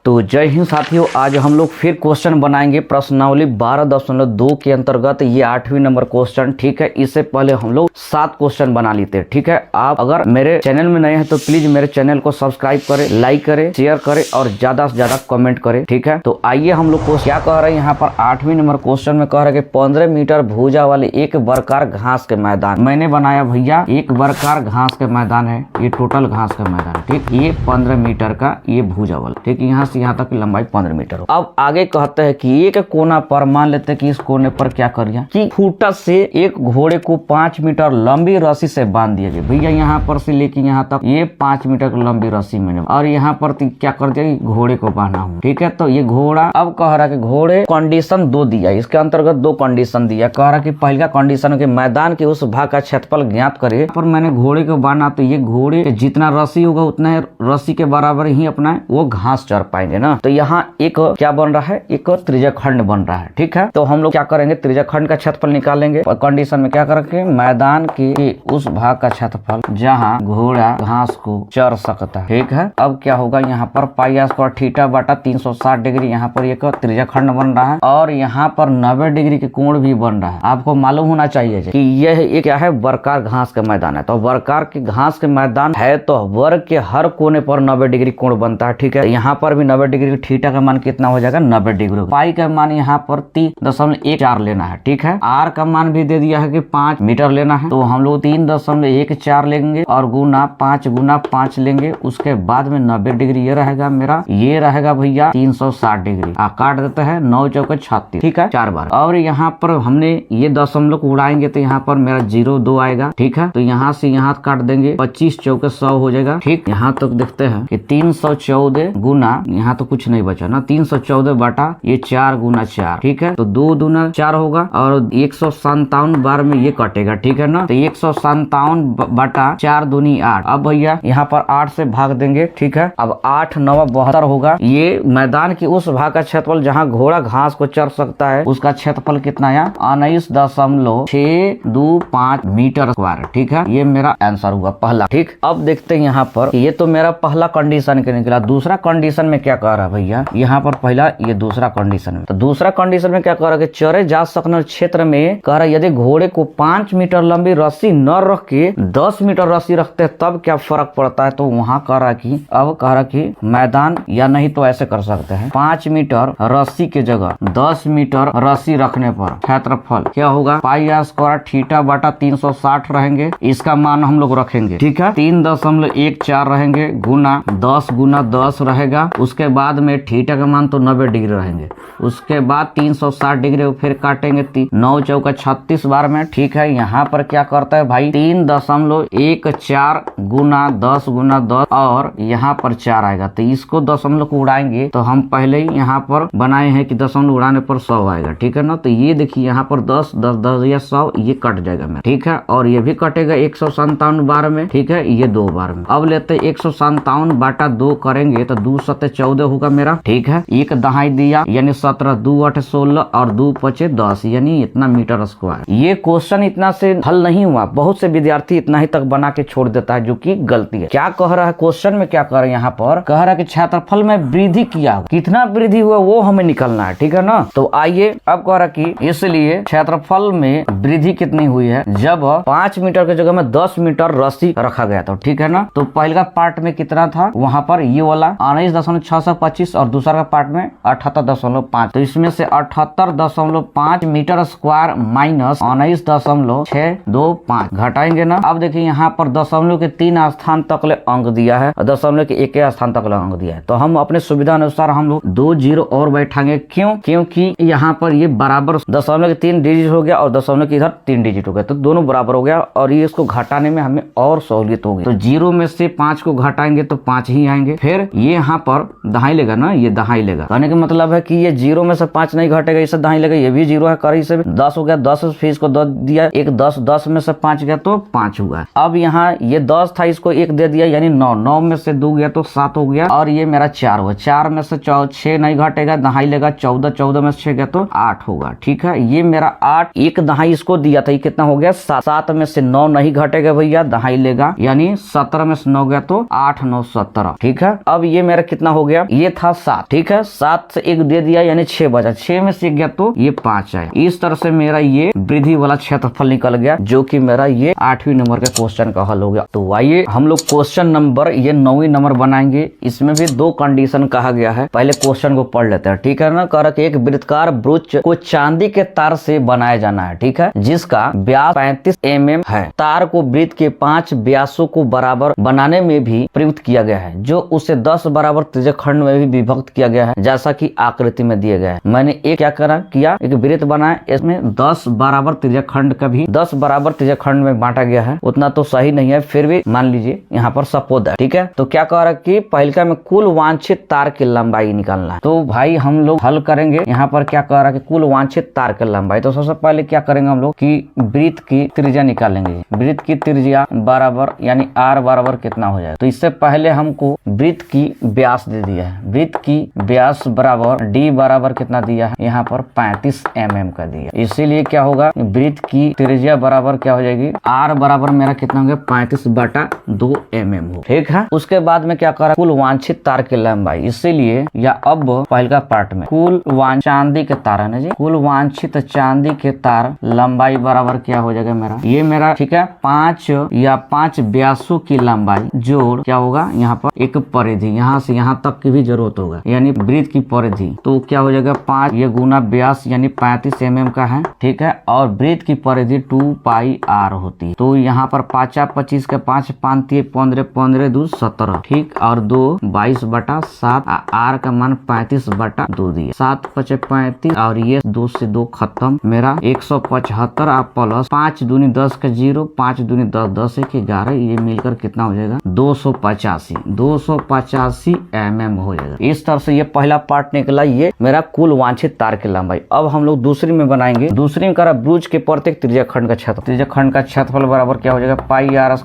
तो जय हिंद साथियों, आज हम लोग फिर क्वेश्चन बनाएंगे प्रश्नावली 12.2 के अंतर्गत। ये 8वीं नंबर क्वेश्चन, ठीक है। इससे पहले हम लोग 7 क्वेश्चन बना लेते हैं, ठीक है। आप अगर मेरे चैनल में नए हैं तो प्लीज मेरे चैनल को सब्सक्राइब करें, लाइक करें, शेयर करें और ज्यादा से ज्यादा कमेंट करें, ठीक है। तो आइए हम लोग को क्या कह रहे हैं यहाँ पर 8वीं नंबर क्वेश्चन में कह रहे हैं कि 15 मीटर भुजा वाले एक वर्गाकार घास के मैदान। मैंने बनाया भैया एक वर्गाकार घास के मैदान है, ये टोटल घास का मैदान है, ठीक। ये 15 मीटर का ये भुजा वाला, ठीक। यहाँ से यहाँ तक की लंबाई 15 मीटर हो। अब आगे कहते हैं कि एक कोना पर, मान लेते हैं कि इस कोने पर क्या करिए कि खूंटा से एक घोड़े को 5 मीटर लंबी रस्सी से बांध दिया गया। भैया यहाँ पर से लेके यहाँ तक ये 5 मीटर की लंबी रस्सी मैंने, और यहाँ पर क्या कर दिया, घोड़े को बांधा हूँ, ठीक है। तो ये घोड़ा, अब कह रहा है कि घोड़े कंडीशन 2 दिया, इसके अंतर्गत 2 कंडीशन दिया। कह रहा कि पहला कंडीशन के मैदान के उस भाग का क्षेत्रफल ज्ञात करे। पर मैंने घोड़े को बांधा तो ये घोड़े जितना रस्सी होगा उतना रस्सी के बराबर ही अपना वो घास चर पाएंगे ना। तो यहाँ एक क्या बन रहा है, एक त्रिज्याखंड बन रहा है, ठीक है। तो हम लोग क्या करेंगे, त्रिज्याखंड का क्षेत्रफल निकालेंगे और कंडीशन में क्या करेंगे, मैदान के उस भाग का क्षेत्रफल जहाँ घोड़ा घास को चर सकता है, ठीक है। अब क्या होगा, यहाँ पर पाई स्क्वायर थीटा बटा 360 डिग्री, यहाँ पर एक त्रिज्याखंड बन रहा है और यहाँ पर 90 डिग्री के कोण भी बन रहा है। आपको मालूम होना चाहिए कि यह क्या है, वर्गाकार घास का मैदान है। तो वर्गाकार के घास के मैदान है तो वर्ग के हर कोने पर 90 डिग्री कोण बनता है, ठीक है। यहाँ पर भी 90 डिग्री, थीटा का मान कितना हो जाएगा, 90 डिग्री। पाई का मान यहाँ पर 3.14 लेना है, ठीक है। आर का मान भी दे दिया है कि 5 मीटर लेना है, तो हम लोग 3.14 लेंगे और गुना 5 गुना 5 लेंगे। उसके बाद में 90 डिग्री ये रहेगा मेरा, ये रहेगा भैया 360 डिग्री। काट देते हैं, 9 चौके 36, ठीक है, 4 बार। और यहाँ पर हमने ये दशमलव को उड़ाएंगे तो यहाँ पर मेरा 0.2 आएगा, ठीक है। तो यहाँ से यहाँ काट देंगे, 25 चौके 100 हो जाएगा, ठीक। यहाँ तक देखते हैं कि 314 गुना, यहाँ तो कुछ नहीं बचा ना, 314 बटा ये 4 गुना 4, ठीक है। तो 2 दूना 4 होगा और 157 बार में ये कटेगा, ठीक है ना। तो 157 बटा 4 दूनी 8। अब भैया यहाँ पर 8 से भाग देंगे, ठीक है। अब 8 9 72 होगा। ये मैदान की उस भाग का क्षेत्रफल जहाँ घोड़ा घास को चर सकता है, उसका क्षेत्रफल कितना है, 19.625 मीटर स्क्वायर, ठीक है। ये मेरा आंसर हुआ पहला, ठीक। अब देखते हैं यहाँ पर, ये तो मेरा पहला कंडीशन के निकला। दूसरा कंडीशन में क्या कह रहा है भैया, यहाँ पर पहला ये दूसरा कंडीशन में, तो दूसरा कंडीशन में क्या कह रहा है कि चरे जा सकने क्षेत्र में कह रहा है यदि घोड़े को 5 मीटर लंबी रस्सी न रख के 10 मीटर रस्सी रखते हैं तब क्या फर्क पड़ता है। तो वहां कह रहा कि, अब कह रहा कि मैदान, या नहीं तो ऐसे कर सकते हैं, 5 मीटर रस्सी के जगह 10 मीटर रस्सी रखने पर क्षेत्रफल क्या होगा, पाई स्क्वायर थीटा बटा 360 रहेंगे। इसका मान हम लोग रखेंगे, ठीक है, 3.14 रहेंगे गुना 10 गुना 10 रहेगा। उसके बाद में थीटा का मान तो 90 डिग्री रहेंगे। उसके बाद 360 डिग्री फिर काटेंगे 9 चौका 36 बार में, ठीक है। यहाँ पर क्या करता है भाई, 3.14 गुना 10 गुना 10 और यहाँ पर 4 आएगा। तो इसको दशमलव को उड़ाएंगे तो हम पहले ही यहाँ पर बनाए हैं कि दशमलव उड़ाने पर 100 आएगा, ठीक है ना। तो ये देखिए यहाँ पर 10 10 10 या 100 ये कट जाएगा मेरा, ठीक है। और ये भी कटेगा 157 बार में, ठीक है, ये 2 बार में। अब लेते 157 बटा 2 करेंगे तो 2 7 14 होगा मेरा, ठीक है। एक दहाई दिया यानी 17, 2 8 16 और 2 5 10 यानी इतना मीटर स्क्वायर। ये क्वेश्चन इतना से हल नहीं हुआ, बहुत से विद्यार्थी इतना ही तक बना के छोड़ देता है, जो कि गलती है। क्या कह रहा है क्वेश्चन में, क्या कह रहा है यहाँ पर, कह रहा है कि क्षेत्रफल में वृद्धि किया, कितना वृद्धि हुआ वो हमें निकलना है, ठीक है ना। तो आइए, अब कह रहा कि इसलिए क्षेत्रफल में वृद्धि कितनी हुई है जब 5 मीटर की जगह में 10 मीटर रस्सी रखा गया था, ठीक है ना। तो पहला पार्ट में कितना था, वहां पर ये वाला 19.625 और दूसरा का पार्ट में 78.5। तो इसमें से 78.5 मीटर स्क्वायर माइनस 19.625 घटाएंगे ना। अब देखिए यहाँ पर दशमलव के 3 स्थान तक ले अंक दिया है, दशमलव के 1 स्थान तक ले अंक दिया है। तो हम अपने सुविधा अनुसार हम लोग 2 0 और बैठाएंगे, क्यों, क्योंकि यहाँ पर ये बराबर दशमलव के 3 डिजिट हो गया और दशमलव के इधर 3 डिजिट हो गया, तो दोनों बराबर हो गया और ये इसको घटाने में हमें और सहूलियत होगी। तो 0 में से 5 को घटाएंगे तो 5 ही आएंगे। फिर ये यहाँ पर दहाई लेगा ना, ये दहाई लेगा, कहने का मतलब है कि ये 0 में से 5 नहीं घटेगा, इसे दहाई लेगा, ये भी 0 है, कर इसे 10 हो गया, 10 फिर इसको 10 दिया, एक 10 10 में से 5 गया तो 5 हुआ। अब यहाँ ये 10 था, इसको 1 दे दिया यानी 9, 9 में से 2 गया तो 7 हो गया और ये मेरा 4 हुआ। 4 में से 6 नहीं घटेगा, दहाई लेगा, 14, 14 में से 6 गया तो 8 होगा, ठीक है। ये मेरा 8, एक दहाई इसको दिया था, ये कितना हो गया 7, 7 में से 9 नहीं घटेगा भैया, दहाई लेगा यानी 17 में से 9 गया तो 8 9 17, ठीक है। अब ये मेरा कितना हो गया गया, ये था 7, ठीक है, 7 से 1 दे दिया यानी 6 बचा, 6 में से 1 गया तो ये 5 आया। इस तरह से मेरा ये वृद्धि वाला क्षेत्रफल निकल गया, जो कि मेरा ये 8वीं नंबर के क्वेश्चन का हल हो गया। तो आइए हम लोग क्वेश्चन नंबर ये 9वीं नंबर बनाएंगे। इसमें भी 2 कंडीशन कहा गया है, पहले क्वेश्चन को पढ़ लेते हैं, ठीक है ना। कह रहा कि एक वृत्तकार ब्रुच को चांदी के तार से बनाया जाना है, ठीक है, जिसका व्यास 35 mm है। तार को वृत्त के 5 व्यासों को बराबर बनाने में भी प्रयुक्त किया गया है, जो उसे 10 बराबर त्रिज्या खंड में भी विभक्त किया गया है, जैसा कि आकृति में दिया गया है। मैंने एक क्या किया एक वृत्त बनाया, इसमें 10 बराबर त्रिज्या खंड का भी 10 बराबर त्रिज्या खंड में बांटा गया है। उतना तो सही नहीं है, फिर भी मान लीजिए यहाँ पर सपोज है, ठीक है। तो क्या कह रहा कि पहलका में कुल वांछित तार की लंबाई निकालना है। तो भाई हम लोग हल करेंगे। यहाँ पर क्या कह रहा है कि कुल वांछित तार की लंबाई, तो सबसे पहले क्या करेंगे हम लोग कि वृत्त की त्रिज्या निकालेंगे। वृत्त की त्रिज्या बराबर यानी r बराबर कितना हो जाएगा। तो इससे पहले हमको वृत्त की व्यास दे दिया है, वृत्त की व्यास बराबर d बराबर कितना दिया है, यहाँ पर 35 mm का दिया। इसीलिए क्या होगा, वृत्त की त्रिज्या बराबर क्या हो जाएगी, r बराबर मेरा कितना हो गया 35/2 mm हो, ठीक है। उसके बाद में क्या कर रहा है, कुल वांछित तार की लंबाई। इसीलिए या अब पहला पार्ट में कुल चांदी के तार है ना जी, कुल वांछित चांदी के तार लंबाई बराबर क्या हो जाएगा मेरा, ये मेरा ठीक है 5 या 5 व्यासों की लंबाई जोड़ क्या होगा, यहाँ पर एक परिधि, यहाँ से यहाँ तक की भी जरूरत होगा, यानी वृत्त की परिधि। तो क्या हो जाएगा 5 ये गुना व्यास यानी 35 mm का है, ठीक है। और वृत्त की परिधि 2πr होती है। तो यहाँ पर 5 25 का 5 5 15 15 2 17, ठीक, और 2 22/7, r का मान 35/2 दिया, 7 5 35 और ये 2 से 2 खत्म, मेरा 175 और प्लस 5 दूनी 10 का 0, 5 दूनी 10 10 1 11, ये मिलकर कितना हो जाएगा 285 mm हो जाएगा। इस तरह से ये पहला पार्ट निकला, ये मेरा कुल वांछित तार की लंबाई। अब हम लोग दूसरी में बनाएंगे। दूसरी में करा ब्रुज के प्रत्येक त्रिज्या खंड का क्षेत्र, त्रिज्या खंड का क्षेत्रफल बराबर क्या हो जाएगा πr² θ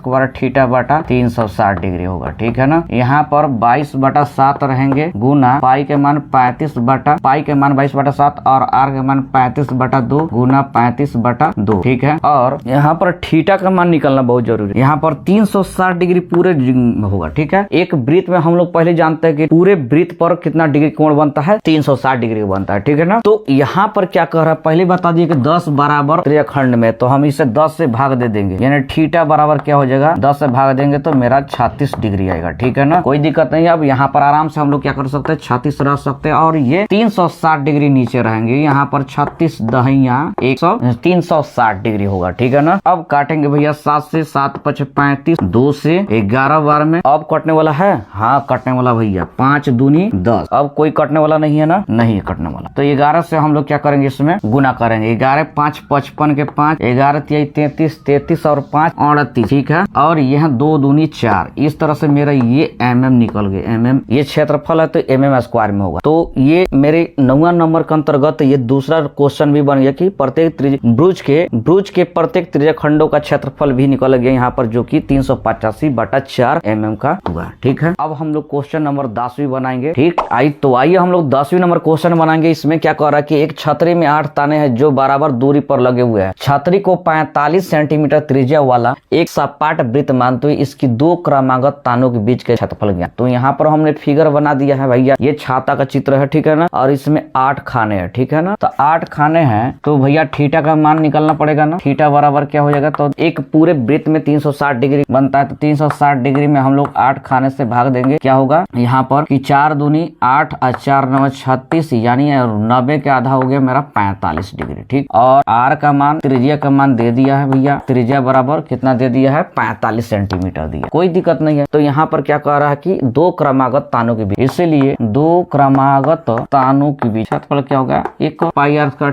360 डिग्री होगा, ठीक है ना। यहाँ पर 22/7 रहेंगे गुना पाई के मान 22/7 और r के मान 35/2 गुना 35/2, ठीक है। और यहाँ पर थीटा का मान निकालना बहुत जरूरी है। यहाँ पर 360 डिग्री पूरे होगा, ठीक है। एक वृत्त में हम लोग पहले जानते हैं कि पूरे वृत्त पर कितना डिग्री कोण बनता है, 360 डिग्री बनता है, ठीक है ना। तो यहाँ पर क्या कह रहा है, पहले बता दिए कि 10 बराबर त्रिज्या खंड में, तो हम इसे 10 से भाग दे देंगे, यानी थीटा बराबर क्या हो जाएगा 10 से भाग देंगे तो मेरा 36 डिग्री आएगा, ठीक है ना। कोई दिक्कत नहीं है। अब यहाँ पर आराम से हम लोग क्या कर सकते हैं 36 रख सकते हैं, और ये 360 डिग्री नीचे रहेंगे। यहाँ पर 36 दहिया 360 डिग्री होगा, ठीक है ना। अब काटेंगे भैया 7 से 7 5 35, 2 से 11 बार में अब कटने वाला है, हाँ कटने वाला भैया, 5 दूनी 10। अब कोई कटने वाला नहीं है ना, नहीं कटने वाला। तो 11 से हम लोग क्या करेंगे, इसमें गुना करेंगे। 11 5 55 के 5, 11 33 33 और 5 38, ठीक है। और यह 2 दूनी 4। इस तरह से मेरा ये mm निकल गए, mm ये क्षेत्रफल है तो mm² में होगा। तो ये मेरे 9वां नंबर के अंतर्गत ये दूसरा क्वेश्चन भी बन गया कि प्रत्येक ब्रुज के प्रत्येक त्रिज्या खंडों का क्षेत्रफल भी निकल गया यहाँ पर, जो कि 385/4 mm का हुआ, ठीक है। अब हम लोग क्वेश्चन नंबर 10वीं बनाएंगे, ठीक। आइए हम लोग 10वीं नंबर क्वेश्चन बनाएंगे। इसमें क्या कह रहा है कि एक छतरी में 8 ताने हैं जो बराबर दूरी पर लगे हुए हैं। छतरी को 45 सेंटीमीटर त्रिज्या वाला एक सपाट वृत्त मानते हुए इसकी 2 क्रमागत तानों के बीच के क्षेत्रफल ज्ञात। तो यहाँ पर हमने फिगर बना दिया है भैया, ये छाता का चित्र है, ठीक है ना। और इसमें 8 खाने हैं, ठीक है ना। तो 8 खाने हैं, तो भैया थीटा का मान निकालना पड़ेगा ना। थीटा बराबर क्या हो जाएगा, तो एक पूरे वृत्त में 360 डिग्री बनता है, तो 360 डिग्री में हम लोग 8 खाने से भाग देंगे। क्या होगा यहाँ पर कि 4 दूनी 8 और 4 9 36, यानी 90 के आधा हो गया मेरा 45 डिग्री, ठीक। और r का मान, त्रिज्या का मान दे दिया है भैया, त्रिज्या बराबर कितना दे दिया है 45 सेंटीमीटर दिया, कोई दिक्कत नहीं है। तो यहाँ पर क्या कह रहा है कि 2 क्रमागत तानों के बीच, इसीलिए 2 क्रमागत तानों के बीच क्षेत्रफल क्या होगा, 1πr² θ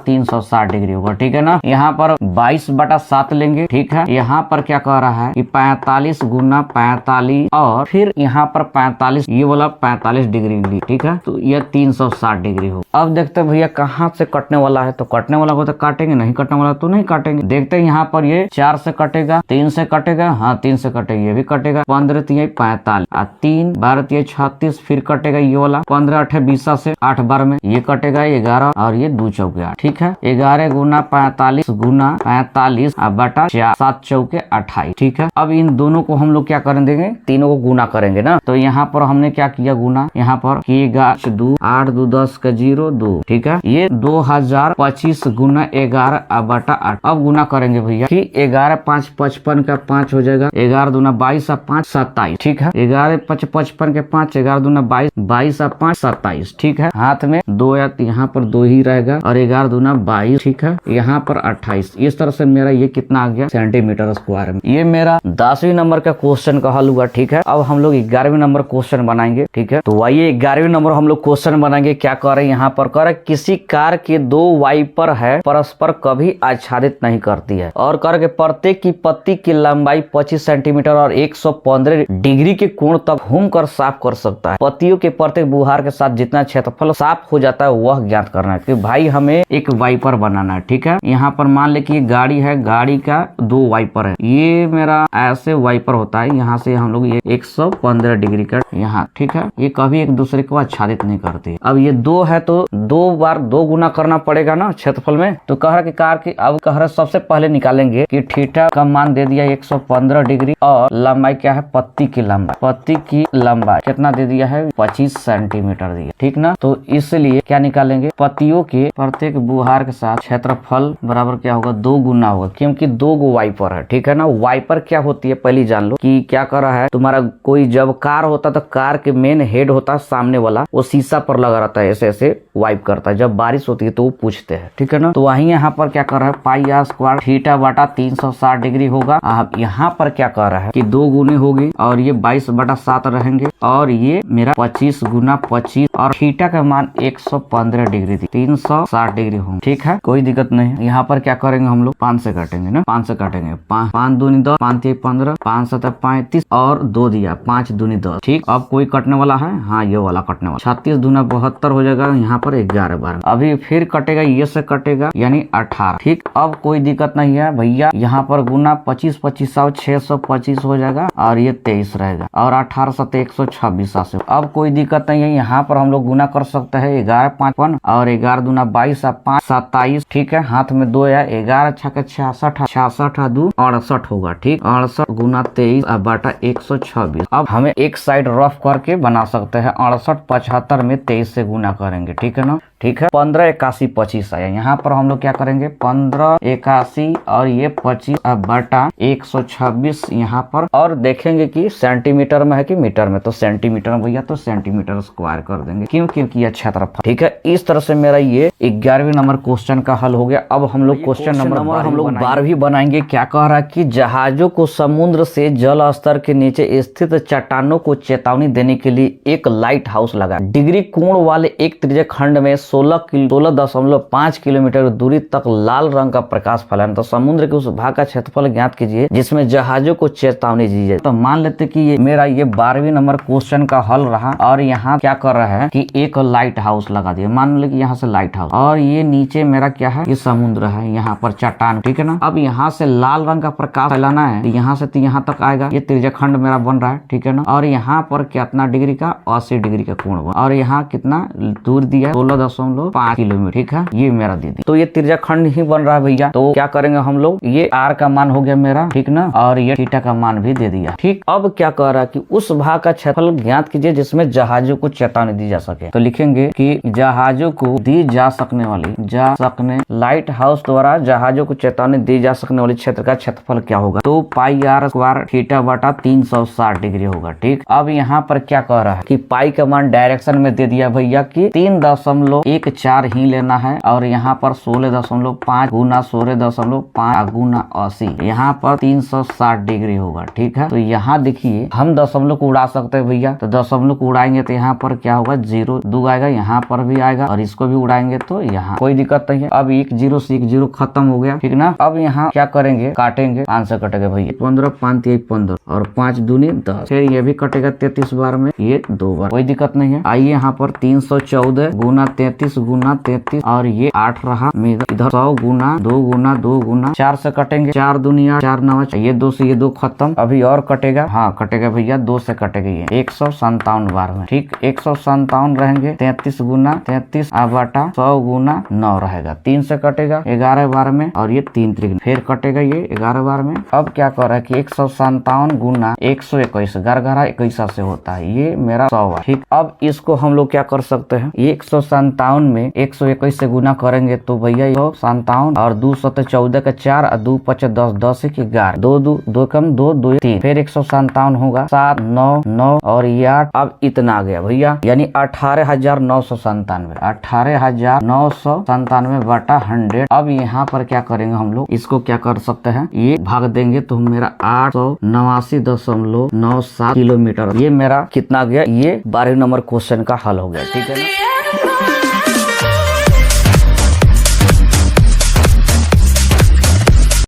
360 डिग्री होगा, ठीक है ना। यहाँ पर 22/7 लेंगे, ठीक है। यहाँ पर क्या कह रहा है कि 45 गुना 45 और फिर यहाँ पर 45, ये वाला 45 डिग्री ली, ठीक है। तो यह 360 डिग्री हो। अब देखते हैं भैया कहाँ से कटने वाला है, तो कटने वाला को तो काटेंगे, नहीं कटने वाला तो नहीं काटेंगे। देखते हैं यहाँ पर ये 4 से कटेगा, 3 से कटेगा, हाँ 3 से कटेगा, ये भी कटेगा, 15 3 45 और 3 12 3 36, फिर कटेगा ये वाला 15 8 20 से 8 बार में ये कटेगा 11 और ये 2 चौके 8, ठीक है। 11 गुना 45 गुना 45 बटा 7 चौके 28, ठीक है। अब इन दोनों को हम लोग क्या कर देंगे, तीनों को गुना करेंगे ना। तो यहाँ पर हमने क्या किया गुना, यहाँ पर कि 2 8 2 10 का 0 2, ठीक है। ये 2025 गुना 11/8। अब गुना करेंगे भैया कि 11 5 55 का 5 हो जाएगा, 11 दूना 22 और 5 27, ठीक है। 11 5 55 के 5, 11 दूना 22, 22 और 5 27, ठीक है। हाथ में 2 या यहाँ पर 2 ही रहेगा और 11 दूना 22, ठीक है। यहाँ पर 28। इस तरह से मेरा ये कितना आ गया सेंटीमीटर स्क्वायर में। ये मेरा 10वीं नंबर का क्वेश्चन का हल हुआ, ठीक है। अब हम लोग 11वीं नंबर क्वेश्चन बनाएंगे, ठीक है। तो आइए 11वीं नंबर हम लोग क्वेश्चन बनाएंगे। क्या कर रहे हैं यहाँ पर, कर किसी कार के 2 वाइपर है परस्पर कभी आच्छादित नहीं करती है और कर के प्रत्येक की पत्ती की लंबाई 25 सेंटीमीटर और 115 डिग्री के कोण तक घूम कर साफ कर सकता है। पत्तियों के प्रत्येक बुहार के साथ जितना क्षेत्रफल साफ हो जाता है वह ज्ञात करना है। कि भाई हमें एक वाइपर बनाना है, ठीक है। यहाँ पर मान ले कि गाड़ी है, गाड़ी का 2 वाइपर है। ये मेरा ऐसे वाइपर होता है, यहाँ से हम लोग ये 115 डिग्री का यहाँ, ठीक है। ये कभी एक दूसरे को आच्छादित नहीं करती। अब ये 2 है तो 2 बार 2 गुना करना पड़ेगा ना क्षेत्रफल में। तो कह रहा कि कार की, अब कह रहा सबसे पहले निकालेंगे कि थीटा का मान दे दिया 115 डिग्री और लंबाई क्या है, पत्ती की लंबाई, पत्ती की लंबाई कितना दे दिया है 25 सेंटीमीटर दिया, ठीक ना। तो इसलिए क्या निकालेंगे, पत्तियों के प्रत्येक बुहार के साथ क्षेत्रफल बराबर क्या होगा 2 गुना होगा, क्योंकि 2 गो वाइपर है, ठीक है ना। वाइपर क्या होती है पहले जान लो कि क्या कर रहा है तुम्हारा, कोई जब कार होता तो कार के मेन हेड होता है सामने वाला, वो शीशा पर लगा रहता है, ऐसे ऐसे वाइप करता है। जब बारिश होती है तो वो पूछते हैं, ठीक है ना। तो वहीं यहाँ पर क्या कर रहा है, पाई आर स्क्वायर थीटा बटा 360 डिग्री होगा। अब यहाँ पर क्या कर रहा है कि 2 गुने होगी और ये 22/7 रहेंगे और ये मेरा 25 गुना 25 और थीटा का मान 115 डिग्री थी, 360 डिग्री होंगे, ठीक है। कोई दिक्कत नहीं। यहाँ पर क्या करेंगे हम लोग 5 से काटेंगे ना, 5 से काटेंगे। 5 दूनी 10, 5 3 15, 5 7 35 और 2 दिया 5 दूनी 10, ठीक। अब कोई कटने वाला है, हाँ ये वाला कटने वाला, 36 दूना 72 हो जाएगा। यहाँ पर 11 बार अभी फिर कटेगा, ये से कटेगा यानी 18, ठीक। अब कोई दिक्कत नहीं है भैया, यहाँ पर गुना 25 25 625 हो जाएगा और ये 23 रहेगा और 18 7 126। अब कोई दिक्कत नहीं है, यहाँ पर हम लोग गुना कर सकते हैं 11 5 5 और 11 दूना 22 और 5 27, ठीक है। हाथ में 2 या 11 6 66, 66 2 68 होगा, ठीक। 68 गुना 23 बटा 126। अब हमें एक साइड रफ करके बना सकते हैं। 68 75 में 23 से गुना करेंगे, ठीक है ना, ठीक है। 15 81 25 आया। यहाँ पर हम लोग क्या करेंगे 15 81 और ये 25 बटा 126 यहाँ पर, और देखेंगे कि सेंटीमीटर में है कि मीटर में। तो सेंटीमीटर में भैया, तो सेंटीमीटर स्क्वायर कर देंगे, क्यों, क्योंकि ये क्षेत्रफल, ठीक है। इस तरह से मेरा ये 11वीं नंबर क्वेश्चन का हल हो गया। अब हम लोग क्वेश्चन नंबर हम लोग 12वीं बनाएंगे। क्या कह रहा है कि जहाजों को समुद्र से जल स्तर के नीचे स्थित चट्टानों को चेतावनी देने के लिए एक लाइट हाउस लगा। डिग्री कोण वाले एक त्रिज्यक खंड में 16.5 किलोमीटर दूरी तक लाल रंग का प्रकाश फैलाना। तो समुद्र के उस भाग का क्षेत्रफल ज्ञात कीजिए जिसमें जहाजों को चेतावनी दीजिए। तो मान लेते कि ये मेरा ये 12वीं नंबर क्वेश्चन का हल रहा और यहाँ क्या कर रहा है कि एक लाइट हाउस लगा दिया। मान लो कि यहाँ से लाइट हाउस और ये नीचे मेरा क्या है, ये समुद्र है, यहाँ पर चट्टान, ठीक है ना। अब यहाँ से लाल रंग का प्रकाश फैलाना है, यहाँ से यहाँ तक आएगा। ये त्रिज्यक खंड मेरा बन रहा है, ठीक है ना। और यहाँ पर कितना डिग्री का, 80 डिग्री का कोण और यहाँ कितना दूर दिया 16.5 किलोमीटर, ठीक है। ये मेरा दीदी, तो ये त्रिज्यक खंड ही बन रहा है भैया। तो क्या करेंगे हम लोग, ये आर का मान हो गया मेरा, ठीक ना, और ये थीटा का मान भी दे दिया, ठीक। अब क्या कह रहा है कि उस भाग का क्षेत्रफल ज्ञात कीजिए जिसमें जहाजों को चेतावनी दी जा सके। तो लिखेंगे कि जहाजों को दी जा सकने लाइट हाउस द्वारा जहाजों को चेतावनी दी जा सकने वाले क्षेत्र का क्षेत्रफल क्या होगा। तो पाई आर स्क्वायर थीटा बटा 360 डिग्री होगा, ठीक। अब यहाँ पर क्या कह रहा है कि पाई का मान डायरेक्शन में दे दिया भैया कि 3.14 ही लेना है और यहाँ पर 16.5 गुना 16.5 गुना 80, यहाँ पर 360 डिग्री होगा, ठीक है। तो यहाँ देखिए हम दशमलव को उड़ा सकते हैं भैया। तो दशमलव को उड़ाएंगे तो यहाँ पर क्या होगा 0 2 आएगा, यहाँ पर भी आएगा और इसको भी उड़ाएंगे तो यहाँ कोई दिक्कत नहीं है। अब 1 0 से 1 0 खत्म हो गया, ठीक ना। अब यहाँ क्या करेंगे, काटेंगे, 5 से कटेगा भैया। 15 5 3 15 और 5 दूनी 10, फिर ये भी कटेगा 33 बार में, ये 2 बार, कोई दिक्कत नहीं है। आइए यहाँ पर 314 गुना 33 33 गुना 33 और ये 8 रहा मेगा। इधर 100 गुना 2 गुना 2 गुना 4 से कटेंगे, 4 दुनिया 4 नवा, ये 2 से ये 2 खत्म। अभी और कटेगा, हाँ कटेगा भैया, 2 से कटेगा ये 157 बार में। ठीक 157 रहेंगे, 33 गुना 33 बटा 100 गुना 9 रहेगा। 3 से कटेगा 11 बार में और ये 3 त्रिक फिर कटेगा ये 11 बार में। अब क्या कर रहा है कि 157 गुना 121 घर 21 से होता है, ये मेरा 100 है। ठीक अब इसको हम लोग क्या कर सकते हैं, 157 में 121 से गुना करेंगे तो भैया 157 और 2 7 14 का 4 और 2 5 10 10 की 11 2 2 2 कम 2 2 3 फिर 157 होगा 7 9 9 और ये 8। अब इतना आ गया भैया, यानी 18,997 18,997 बटा 100। अब यहाँ पर क्या करेंगे हम लोग, इसको क्या कर सकते हैं, ये भाग देंगे तो मेरा 889.97 किलोमीटर। ये मेरा कितना गया, ये 12 नंबर क्वेश्चन का हल हो गया। ठीक है ना।